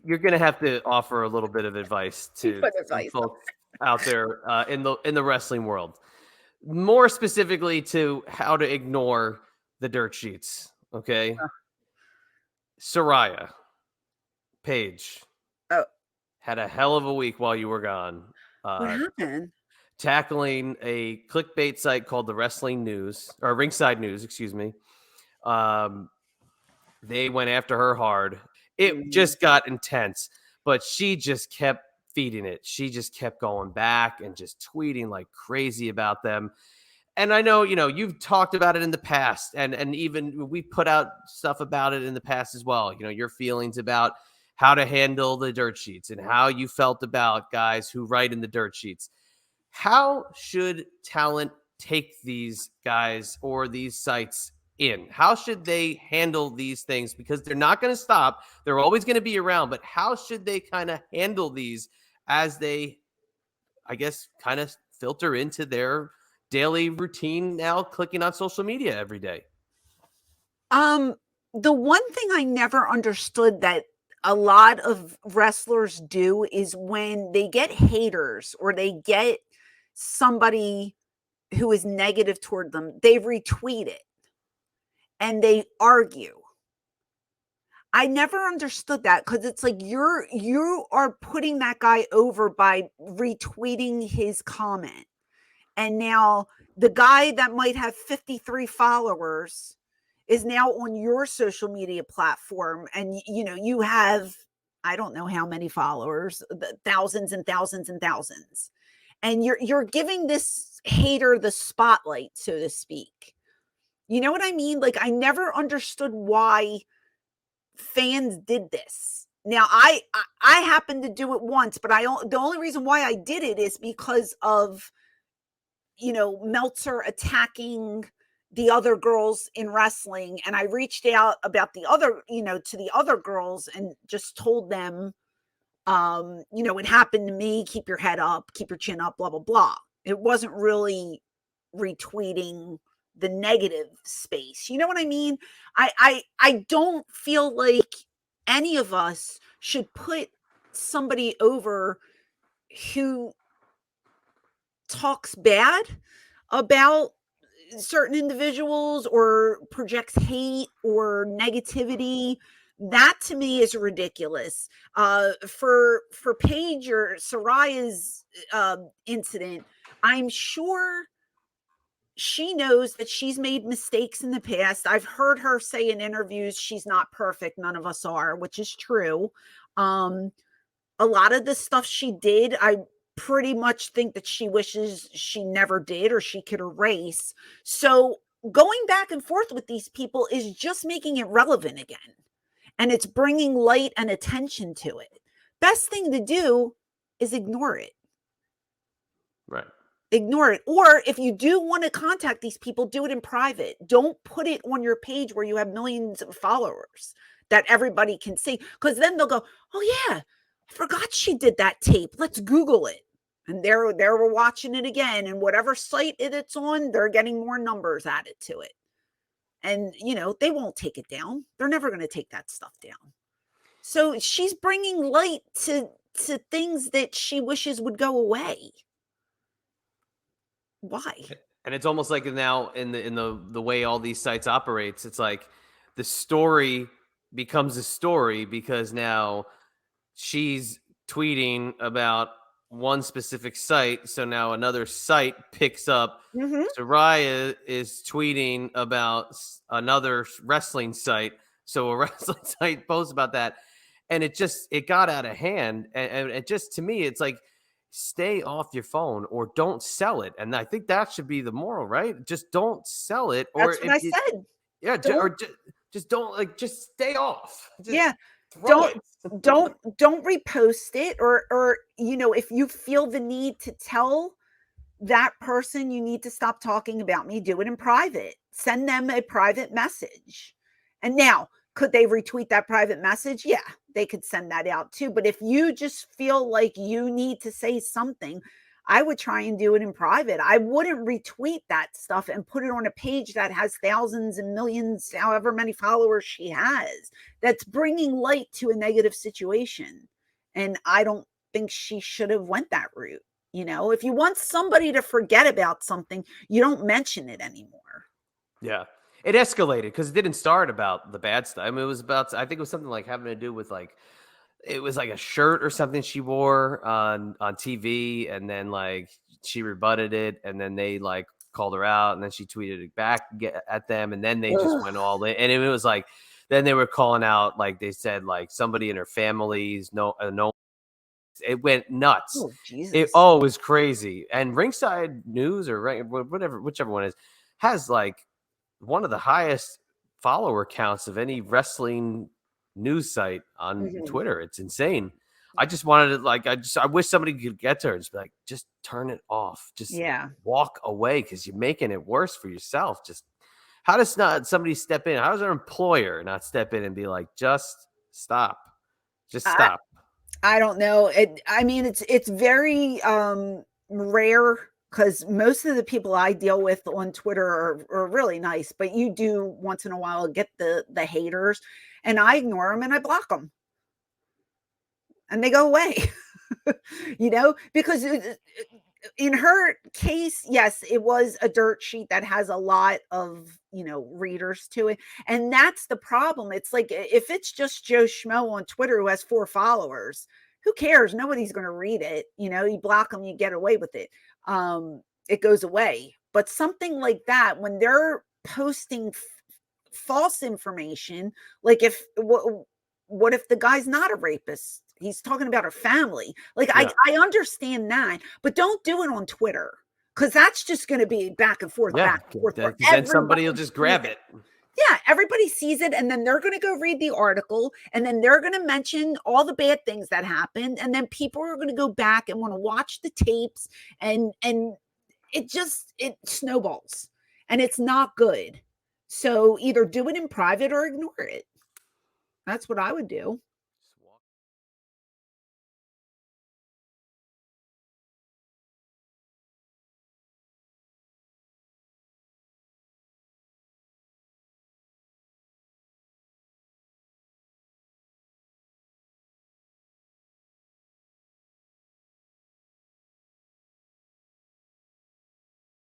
you're going to have to offer a little bit of advice to What some advice? folks out there in the wrestling world, more specifically to how to ignore the dirt sheets. Okay, Saraya Page Oh, had a hell of a week while you were gone. what Uh, happened? Tackling a clickbait site called the Wrestling News or Ringside News, excuse me. Um, they went after her hard. It Mm. just got intense, but she just kept feeding it. She just kept going back and just tweeting like crazy about them. And I know, you've talked about it in the past, and even we put out stuff about it in the past as well. Your feelings about how to handle the dirt sheets and how you felt about guys who write in the dirt sheets. How should talent take these guys or these sites in? How should they handle these things? Because they're not going to stop. They're always going to be around, but how should they kind of handle these as they, I guess, kind of filter into their daily routine now, clicking on social media every day? Um, the one thing I never understood that a lot of wrestlers do is when they get haters or they get somebody who is negative toward them, they retweet it and they argue. I never understood that because it's like you are putting that guy over by retweeting his comment. And now the guy that might have 53 followers is now on your social media platform and you have I don't know how many followers, thousands and thousands and thousands. And you're giving this hater the spotlight, so to speak. You know what I mean? Like I never understood why fans did this. Now I happened to do it once, but the only reason why I did it is because of Meltzer attacking the other girls in wrestling. And I reached out about the other, to the other girls and just told them, it happened to me. Keep your head up, keep your chin up, blah, blah, blah. It wasn't really retweeting the negative space. You know what I mean? I don't feel like any of us should put somebody over who talks bad about certain individuals or projects hate or negativity. That to me is ridiculous. For Paige or Saraya's incident, I'm sure she knows that she's made mistakes in the past. I've heard her say in interviews she's not perfect. None of us are, which is true. Um, a lot of the stuff she did, I pretty much think that she wishes she never did or she could erase. So going back and forth with these people is just making it relevant again. And it's bringing light and attention to it. Best thing to do is ignore it. Right. Ignore it. Or if you do want to contact these people, do it in private. Don't put it on your page where you have millions of followers that everybody can see. Because then they'll go, oh, yeah, I forgot she did that tape. Let's Google it. And there we're watching it again. And whatever site it's on, they're getting more numbers added to it. And, they won't take it down. They're never going to take that stuff down. So she's bringing light to things that she wishes would go away. Why? And it's almost like now in the way all these sites operates, it's like the story becomes a story because now she's tweeting about one specific site. So now another site picks up. Mm-hmm. Saraya is tweeting about another wrestling site. So a wrestling site posts about that. And it got out of hand. And it just, to me, it's like, stay off your phone or don't sell it. And I think that should be the moral, right? Just don't sell it. Or That's what I said. yeah, Don't, just don't, just stay off. Just yeah. throw it. Don't repost it or if you feel the need to tell that person you need to stop talking about me, do it in private. Send them a private message. And now, could they retweet that private message? Yeah, they could send that out too. But if you just feel like you need to say something, I would try and do it in private. I wouldn't retweet that stuff and put it on a page that has thousands and millions, however many followers she has, that's bringing light to a negative situation. And I don't think she should have went that route. You know, if you want somebody to forget about something, you don't mention it anymore. Yeah. It escalated because it didn't start about the bad stuff. I mean, it was about, I think it was something like having to do with like, it was like a shirt or something she wore on TV, and then like she rebutted it, and then they like called her out, and then she tweeted it back at them, and then they just Ugh. went all in, and it was like, then they were calling out, like they said, like somebody in her family's no, it went nuts. Oh, It Jesus. oh, it was crazy. And Ringside News or whatever, whichever one is, has like one of the highest follower counts of any wrestling news site on Mhm. Twitter. It's insane. I just wanted to like I wish somebody could get to her and just be like, just turn it off. Just Yeah. walk away because you're making it worse for yourself. Just how does not somebody step in? How does our employer not step in and be like, just stop? Just I stop. I don't know. I mean, it's very rare because most of the people I deal with on Twitter are really nice, but you do once in a while get the haters, and I ignore them and I block them, and they go away. You know, because in her case, yes, it was a dirt sheet that has a lot of, readers to it. And that's the problem. It's like if it's just Joe Schmo on Twitter who has 4 followers, who cares? Nobody's going to read it. You know, you block them, you get away with it. It goes away. But something like that, when they're posting false information, like if what if the guy's not a rapist? He's talking about her family. Like Yeah. I understand that, but don't do it on Twitter because that's just going to be Yeah. back and forth where Because then everybody somebody will just sees grab it. it. Yeah, everybody sees it, and then they're going to go read the article, and then they're going to mention all the bad things that happened, and then people are going to go back and want to watch the tapes, and it snowballs, and it's not good. So either do it in private or ignore it. That's what I would do.